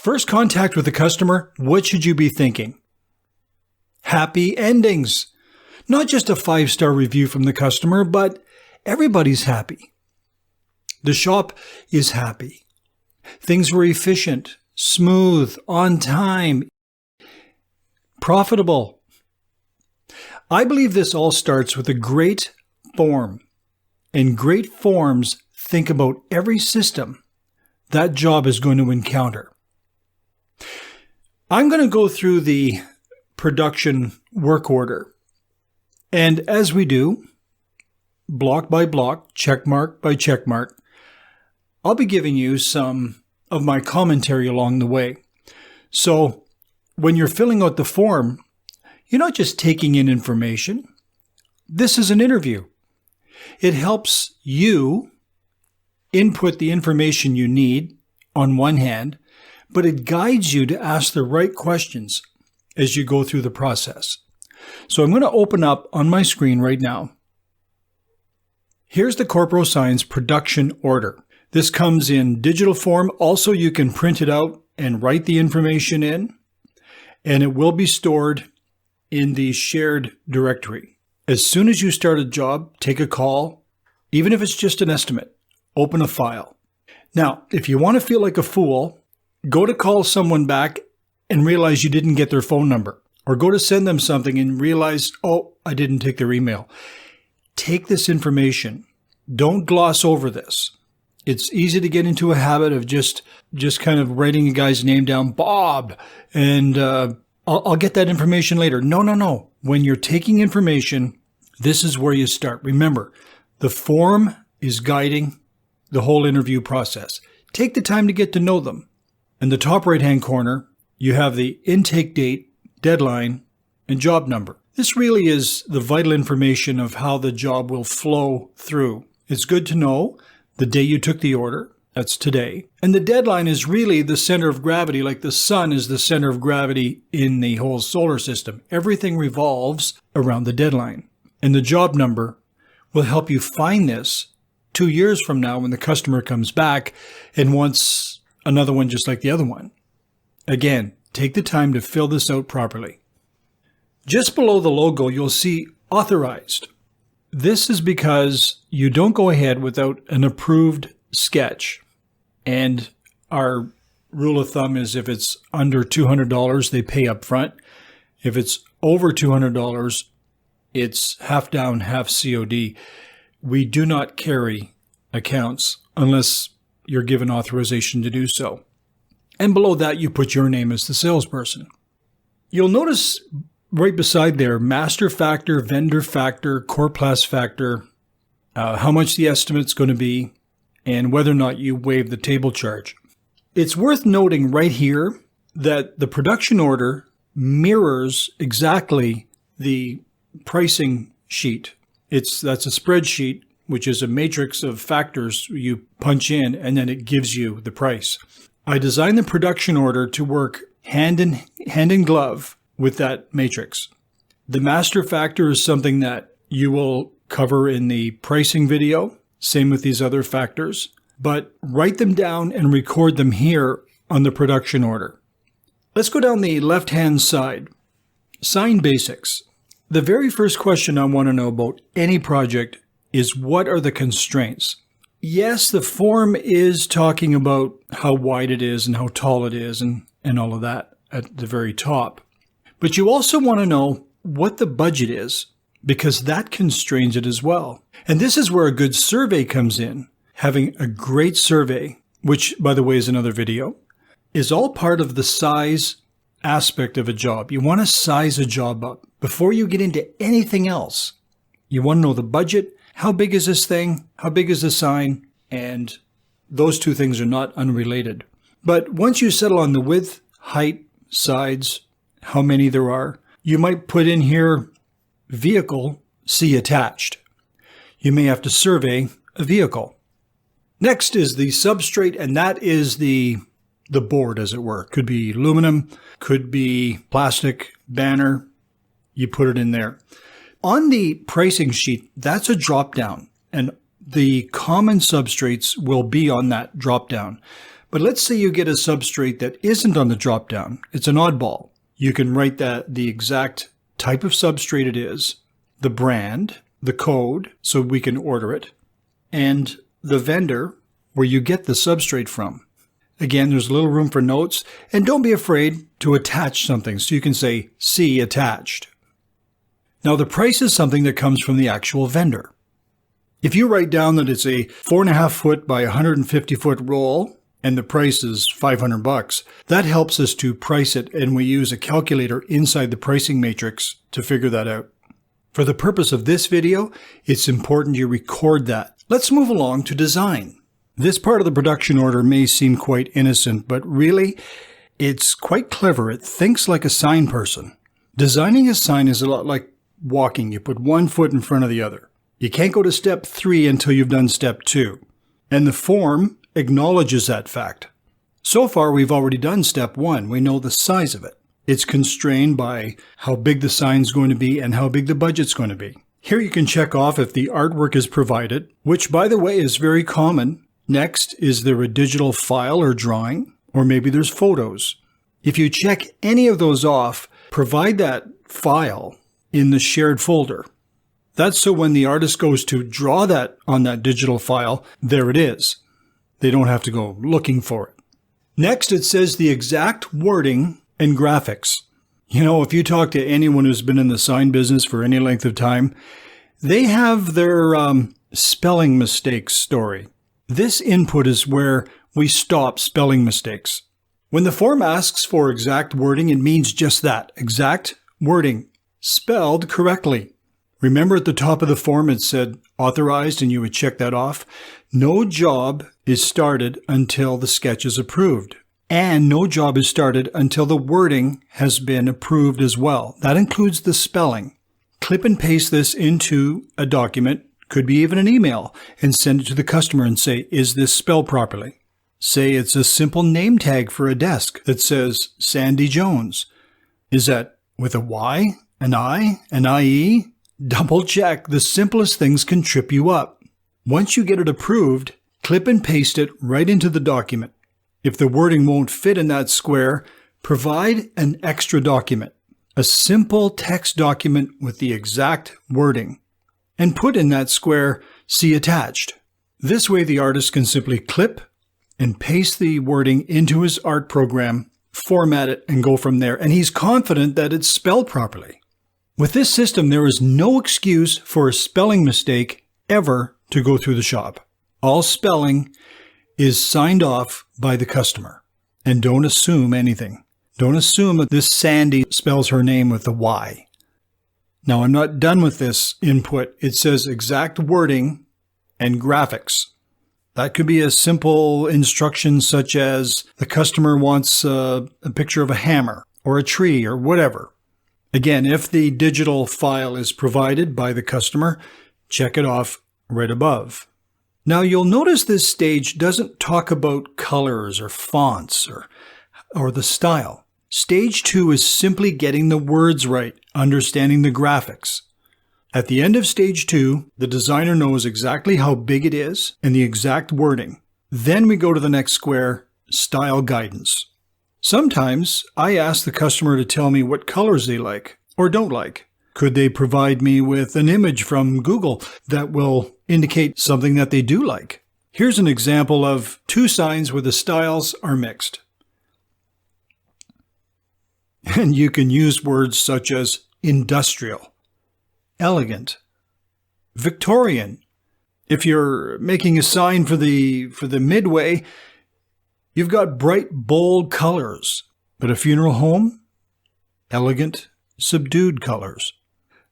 First contact with the customer, what should you be thinking? Happy endings. Not just a 5-star review from the customer, but everybody's happy. The shop is happy. Things were efficient, smooth, on time, profitable. I believe this all starts with a great form. And great forms think about every system that job is going to encounter. I'm going to go through the production work order. And as we do, block by block, check mark by check mark, I'll be giving you some of my commentary along the way. So when you're filling out the form, you're not just taking in information. This is an interview. It helps you input the information you need on one hand, but it guides you to ask the right questions as you go through the process. So I'm going to open up on my screen right now. Here's the CorPro Signs production order. This comes in digital form. Also, you can print it out and write the information in, and it will be stored in the shared directory. As soon as you start a job, take a call, even if it's just an estimate, open a file. Now, if you want to feel like a fool, go to call someone back and realize you didn't get their phone number, or go to send them something and realize, oh, I didn't take their email. Take this information. Don't gloss over this. It's easy to get into a habit of just kind of writing a guy's name down, Bob, and I'll get that information later. No. When you're taking information, this is where you start. Remember, the form is guiding the whole interview process. Take the time to get to know them. In the top right-hand corner, you have the intake date, deadline, and job number. This really is the vital information of how the job will flow through. It's good to know the day you took the order, that's today. And the deadline is really the center of gravity, like the sun is the center of gravity in the whole solar system. Everything revolves around the deadline. And the job number will help you find this 2 years from now when the customer comes back and wants another one just like the other one. Again, take the time to fill this out properly. Just below the logo, you'll see authorized. This is because you don't go ahead without an approved sketch. And our rule of thumb is if it's under $200, they pay up front. If it's over $200, it's half down, half COD. We do not carry accounts unless you're given authorization to do so. And below that, you put your name as the salesperson. You'll notice right beside there, master factor, vendor factor, core plus factor, how much the estimate's going to be, and whether or not you waive the table charge. It's worth noting right here that the production order mirrors exactly the pricing sheet. That's a spreadsheet, which is a matrix of factors you punch in, and then it gives you the price. I designed the production order to work hand in glove with that matrix. The master factor is something that you will cover in the pricing video. Same with these other factors. But write them down and record them here on the production order. Let's go down the left-hand side. Sign basics. The very first question I want to know about any project is what are the constraints? Yes, the form is talking about how wide it is and how tall it is and all of that at the very top. But you also want to know what the budget is, because that constrains it as well. And this is where a good survey comes in. Having a great survey, which, by the way, is another video, is all part of the size aspect of a job. You want to size a job up. Before you get into anything else, you want to know the budget. How big is this thing? How big is the sign? And those two things are not unrelated. But once you settle on the width, height, sides, how many there are, you might put in here vehicle, see attached. You may have to survey a vehicle. Next is the substrate, and that is the board, as it were. Could be aluminum, could be plastic, banner. You put it in there. On the pricing sheet, that's a drop down, and the common substrates will be on that drop down. But let's say you get a substrate that isn't on the drop-down. It's an oddball. You can write the exact type of substrate it is, the brand, the code, so we can order it, and the vendor where you get the substrate from. Again, there's a little room for notes, and don't be afraid to attach something. So you can say, see attached. Now, the price is something that comes from the actual vendor. If you write down that it's a 4.5 foot by 150 foot roll, and the price is $500, that helps us to price it, and we use a calculator inside the pricing matrix to figure that out. For the purpose of this video, it's important you record that. Let's move along to design. This part of the production order may seem quite innocent, but really, it's quite clever. It thinks like a sign person. Designing a sign is a lot like walking. You put one foot in front of the other. You can't go to step 3 until you've done step 2. And the form acknowledges that fact. So far, we've already done step 1. We know the size of it. It's constrained by how big the sign's going to be and how big the budget's going to be. Here you can check off if the artwork is provided, which, by the way, is very common. Next, is there a digital file or drawing? Or maybe there's photos. If you check any of those off, provide that file in the shared folder. That's so when the artist goes to draw that on that digital file, there it is. They don't have to go looking for it. Next, it says the exact wording and graphics. You know, if you talk to anyone who's been in the sign business for any length of time, they have their spelling mistakes story. This input is where we stop spelling mistakes. When the form asks for exact wording, it means just that, exact wording, spelled correctly. Remember at the top of the form it said authorized and you would check that off? No job is started until the sketch is approved. And no job is started until the wording has been approved as well. That includes the spelling. Clip and paste this into a document, could be even an email, and send it to the customer and say, is this spelled properly? Say it's a simple name tag for a desk that says Sandy Jones. Is that with a Y, an I, an IE? Double check. The simplest things can trip you up. Once you get it approved, clip and paste it right into the document. If the wording won't fit in that square, provide an extra document, a simple text document with the exact wording, and put in that square, see attached. This way the artist can simply clip and paste the wording into his art program, format it, and go from there. And he's confident that it's spelled properly. With this system, there is no excuse for a spelling mistake ever to go through the shop. All spelling is signed off by the customer. And don't assume anything. Don't assume that this Sandy spells her name with a Y. Now, I'm not done with this input. It says exact wording and graphics. That could be a simple instruction such as the customer wants a picture of a hammer or a tree or whatever. Again, if the digital file is provided by the customer, check it off right above. Now, you'll notice this stage doesn't talk about colors or fonts or the style. Stage 2 is simply getting the words right, understanding the graphics. At the end of stage 2, the designer knows exactly how big it is and the exact wording. Then we go to the next square, style guidance. Sometimes I ask the customer to tell me what colors they like or don't like. Could they provide me with an image from Google that will indicate something that they do like? Here's an example of 2 signs where the styles are mixed. And you can use words such as industrial, elegant, Victorian. If you're making a sign for the midway, you've got bright, bold colors. But a funeral home, elegant, subdued colors.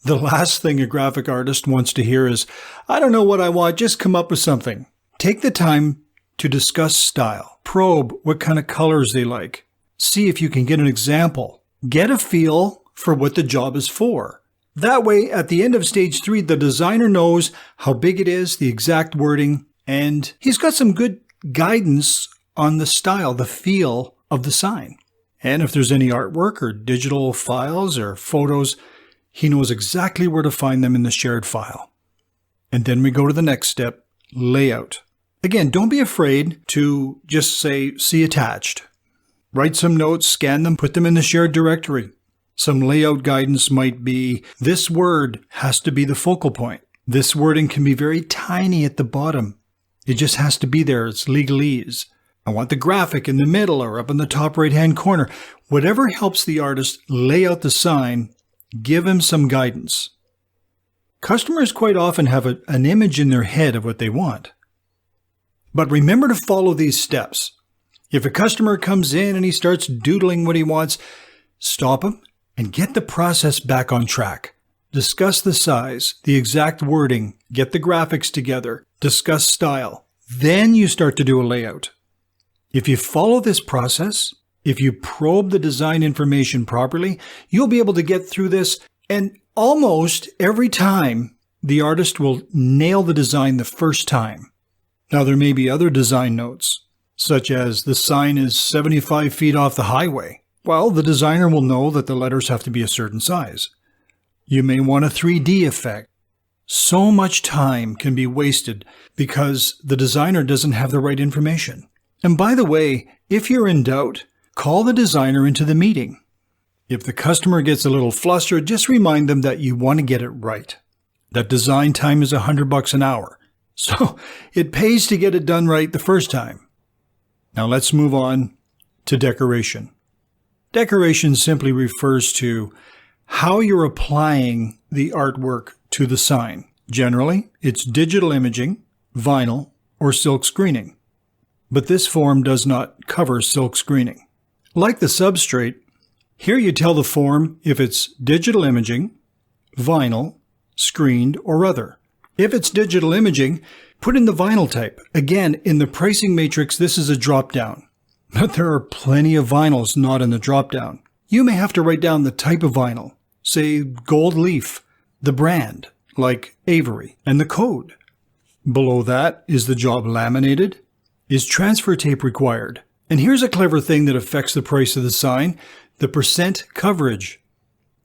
The last thing a graphic artist wants to hear is, I don't know what I want, just come up with something. Take the time to discuss style. Probe what kind of colors they like. See if you can get an example. Get a feel for what the job is for. That way, at the end of stage 3, the designer knows how big it is, the exact wording, and he's got some good guidance on the style, the feel of the sign. And if there's any artwork or digital files or photos, he knows exactly where to find them in the shared file. And then we go to the next step, layout. Again, don't be afraid to just say, see attached. Write some notes, scan them, put them in the shared directory. Some layout guidance might be, this word has to be the focal point. This wording can be very tiny at the bottom. It just has to be there. It's legalese. I want the graphic in the middle or up in the top right-hand corner. Whatever helps the artist lay out the sign, give him some guidance. Customers quite often have an image in their head of what they want. But remember to follow these steps. If a customer comes in and he starts doodling what he wants, stop him and get the process back on track. Discuss the size, the exact wording, get the graphics together, discuss style. Then you start to do a layout. If you follow this process, if you probe the design information properly, you'll be able to get through this, and almost every time the artist will nail the design the first time. Now there may be other design notes, such as the sign is 75 feet off the highway. Well, the designer will know that the letters have to be a certain size. You may want a 3D effect. So much time can be wasted because the designer doesn't have the right information. And by the way, if you're in doubt, call the designer into the meeting. If the customer gets a little flustered, just remind them that you want to get it right. That design time is $100 an hour. So it pays to get it done right the first time. Now let's move on to decoration. Decoration simply refers to how you're applying the artwork to the sign. Generally, it's digital imaging, vinyl, or silk screening. But this form does not cover silk screening. Like the substrate, here you tell the form if it's digital imaging, vinyl, screened, or other. If it's digital imaging, put in the vinyl type. Again, in the pricing matrix, this is a drop-down. But there are plenty of vinyls not in the drop-down. You may have to write down the type of vinyl, say gold leaf, the brand, like Avery, and the code. Below that, is the job laminated? Is transfer tape required? And here's a clever thing that affects the price of the sign, the percent coverage.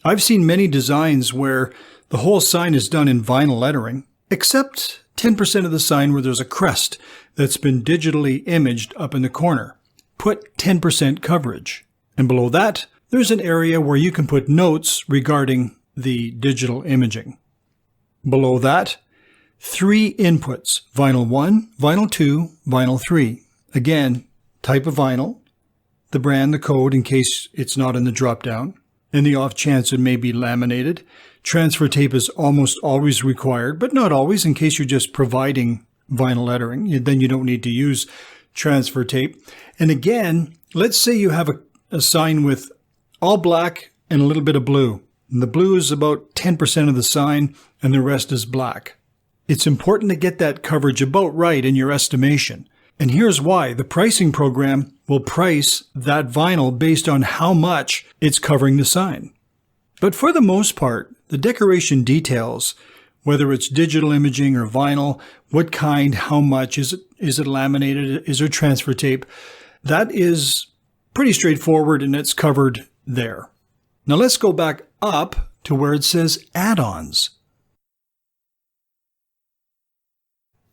I've seen many designs where the whole sign is done in vinyl lettering, except 10% of the sign where there's a crest that's been digitally imaged up in the corner. Put 10% coverage. And below that, there's an area where you can put notes regarding the digital imaging. Below that, 3 inputs, vinyl 1, vinyl 2, vinyl 3. Again, type of vinyl, the brand, the code in case it's not in the drop-down, in the off chance it may be laminated. Transfer tape is almost always required, but not always in case you're just providing vinyl lettering. Then you don't need to use transfer tape. And again, let's say you have a sign with all black and a little bit of blue. And the blue is about 10% of the sign and the rest is black. It's important to get that coverage about right in your estimation. And here's why. The pricing program will price that vinyl based on how much it's covering the sign. But for the most part, the decoration details, whether it's digital imaging or vinyl, what kind, how much, is it laminated, is there transfer tape, that is pretty straightforward and it's covered there. Now let's go back up to where it says add-ons.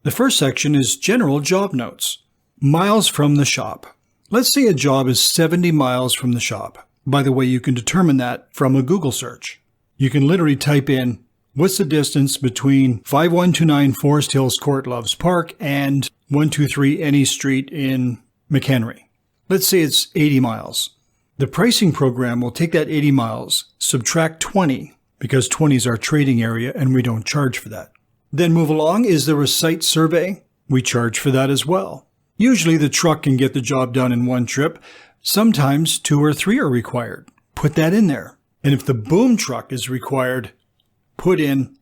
The first section is general job notes. Miles from the shop. Let's say a job is 70 miles from the shop. By the way, you can determine that from a Google search. You can literally type in, what's the distance between 5129 Forest Hills Court Loves Park and 123 Any Street in McHenry? Let's say it's 80 miles. The pricing program will take that 80 miles, subtract 20, because 20 is our trading area and we don't charge for that. Then move along. Is there a site survey? We charge for that as well. Usually the truck can get the job done in one trip. Sometimes 2 or 3 are required. Put that in there. And if the boom truck is required, put in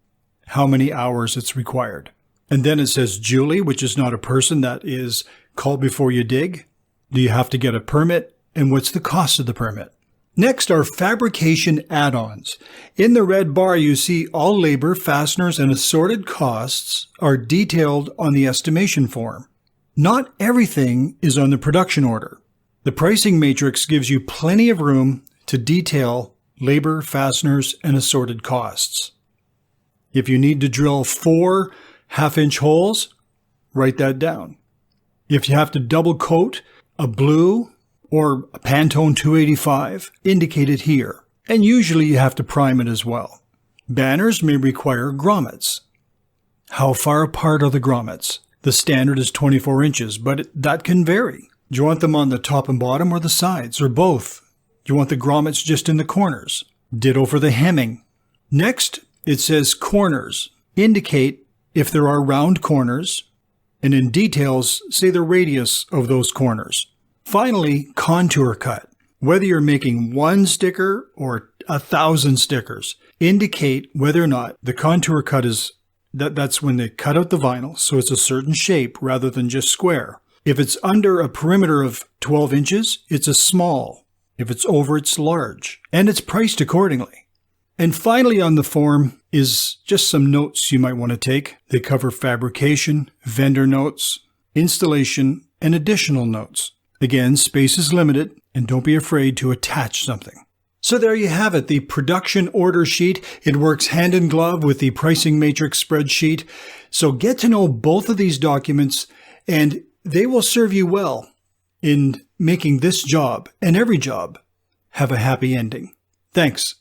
how many hours it's required. And then it says Julie, which is not a person, that is call before you dig. Do you have to get a permit? And what's the cost of the permit? Next are fabrication add-ons. In the red bar, you see all labor, fasteners, and assorted costs are detailed on the estimation form. Not everything is on the production order. The pricing matrix gives you plenty of room to detail labor, fasteners, and assorted costs. If you need to drill 4 half-inch holes, write that down. If you have to double coat a blue or a Pantone 285, indicated here. And usually you have to prime it as well. Banners may require grommets. How far apart are the grommets? The standard is 24 inches, but that can vary. Do you want them on the top and bottom or the sides, or both? Do you want the grommets just in the corners? Ditto for the hemming. Next, it says corners. Indicate if there are round corners, and in details, say the radius of those corners. Finally, contour cut. Whether you're making 1 sticker or 1,000 stickers, indicate whether or not the contour cut is, that's when they cut out the vinyl, so it's a certain shape rather than just square. If it's under a perimeter of 12 inches, it's a small. If it's over, it's large. And it's priced accordingly. And finally on the form is just some notes you might want to take. They cover fabrication, vendor notes, installation, and additional notes. Again, space is limited, and don't be afraid to attach something. So there you have it, the production order sheet. It works hand in glove with the pricing matrix spreadsheet. So get to know both of these documents, and they will serve you well in making this job and every job have a happy ending. Thanks.